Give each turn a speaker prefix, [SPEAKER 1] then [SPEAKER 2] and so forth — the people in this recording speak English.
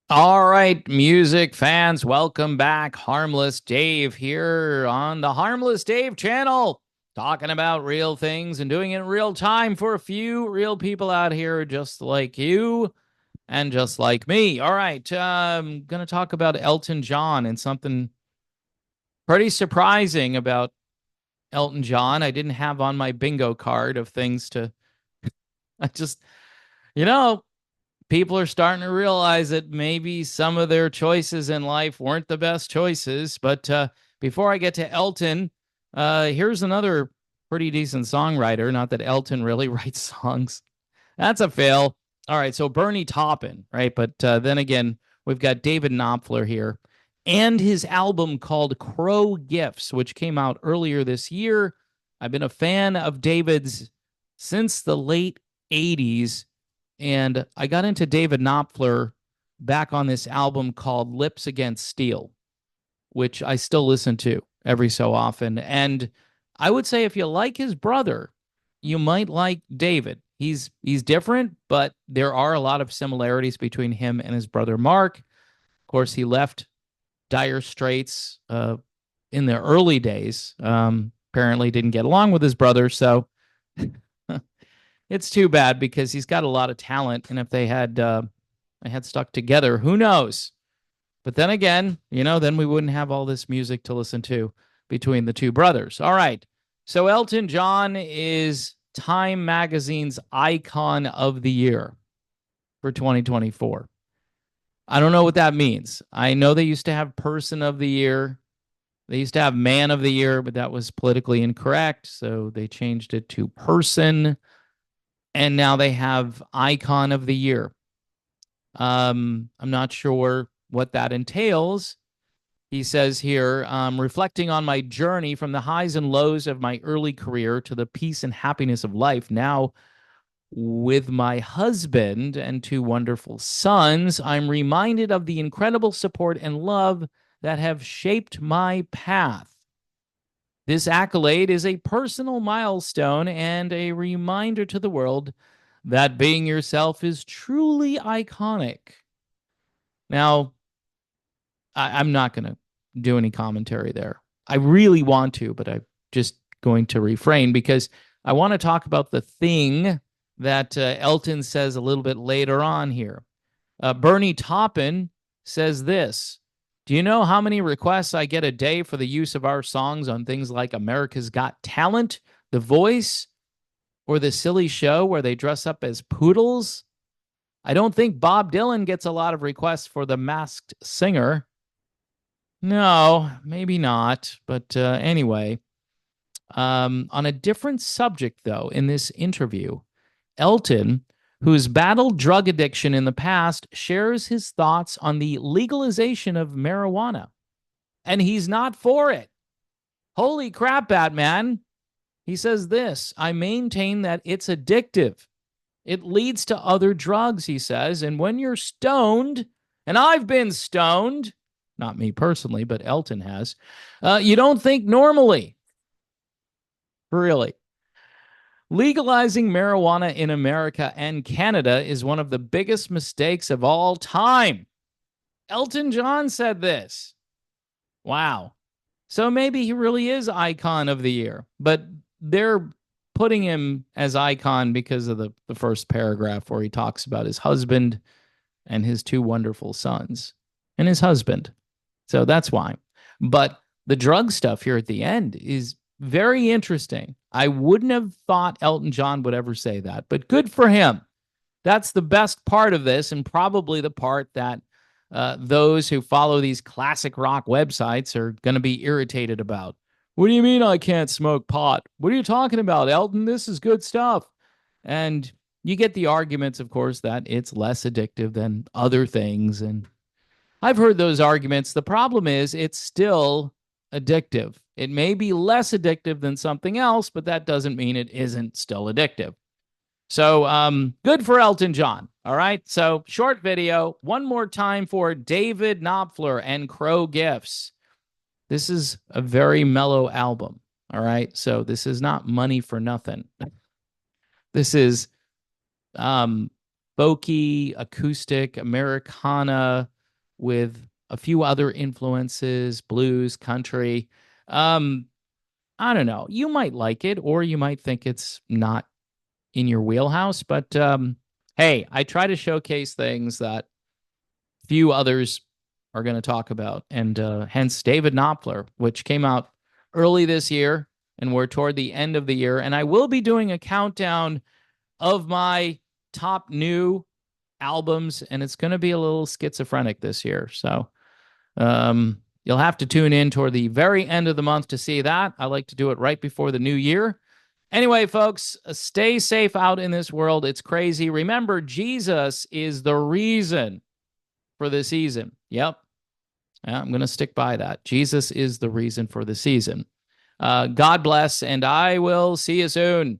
[SPEAKER 1] All right, music fans, welcome back. Harmless Dave here on the Harmless Dave channel, talking about real things and doing it in real time for a few real people out here just like you and just like me. All right, I'm going to talk about Elton John and something pretty surprising about Elton John. I didn't have on my bingo card of things to, I just, you know, people are starting to realize that maybe some of their choices in life weren't the best choices. But before I get to Elton, here's another pretty decent songwriter. Not that Elton really writes songs. That's a fail. All right, so Bernie Taupin, right? But then again, we've got David Knopfler here and his album called Crow Gifts, which came out earlier this year. I've been a fan of David's since the late 80s, and I got into David Knopfler back on this album called Lips Against Steel, which I still listen to every so often. And I would say if you like his brother, you might like David. He's different, but there are a lot of similarities between him and his brother Mark. Of course, he left Dire Straits in the early days. Apparently, didn't get along with his brother, so it's too bad because he's got a lot of talent. And if they had stuck together, who knows? But then again, then we wouldn't have all this music to listen to between the two brothers. All right. So Elton John is Time Magazine's Icon of the Year for 2024. I don't know what that means. I know they used to have Person of the Year. They used to have Man of the Year, but that was politically incorrect. So they changed it to Person. And now they have Icon of the Year. I'm not sure what that entails. He says here, reflecting on my journey from the highs and lows of my early career to the peace and happiness of life. Now, with my husband and two wonderful sons, I'm reminded of the incredible support and love that have shaped my path. This accolade is a personal milestone and a reminder to the world that being yourself is truly iconic. Now, I'm not going to do any commentary there. I really want to, but I'm just going to refrain because I want to talk about the thing that Elton says a little bit later on here. Bernie Taupin says this. Do you know how many requests I get a day for the use of our songs on things like America's Got Talent, The Voice, or The Silly Show where they dress up as poodles? I don't think Bob Dylan gets a lot of requests for The Masked Singer. No, maybe not. But anyway, on a different subject, though, in this interview, Elton, who's battled drug addiction in the past, shares his thoughts on the legalization of marijuana. And he's not for it. Holy crap, Batman. He says this. I maintain that it's addictive. It leads to other drugs, he says. And when you're stoned, and I've been stoned, not me personally, but Elton has, you don't think normally. Really. Legalizing marijuana in America and Canada is one of the biggest mistakes of all time. Elton John said this. Wow. So maybe he really is icon of the year, but they're putting him as icon because of the first paragraph where he talks about his husband and his two wonderful sons and his husband. So that's why. But the drug stuff here at the end is very interesting. I wouldn't have thought Elton John would ever say that, but good for him. That's the best part of this, and probably the part that those who follow these classic rock websites are going to be irritated about. What do you mean I can't smoke pot? What are you talking about, Elton? This is good stuff. And you get the arguments, of course, that it's less addictive than other things. And I've heard those arguments. The problem is it's still addictive. It may be less addictive than something else, but that doesn't mean it isn't still addictive. So good for Elton John. All right. So short video. One more time for David Knopfler and Crow Gifts. This is a very mellow album. All right. So this is not money for nothing. This is folky, acoustic, Americana, with a few other influences, blues, country. I don't know. You might like it, or you might think it's not in your wheelhouse. But hey, I try to showcase things that few others are going to talk about, and hence David Knopfler, which came out early this year, and we're toward the end of the year. And I will be doing a countdown of my top new albums, and it's going to be a little schizophrenic this year. So you'll have to tune in toward the very end of the month to see that. I like to do it right before the new year. Anyway, folks, stay safe out in this world. It's crazy. Remember, Jesus is the reason for the season. Yep. Yeah, I'm going to stick by that. Jesus is the reason for the season. God bless, and I will see you soon.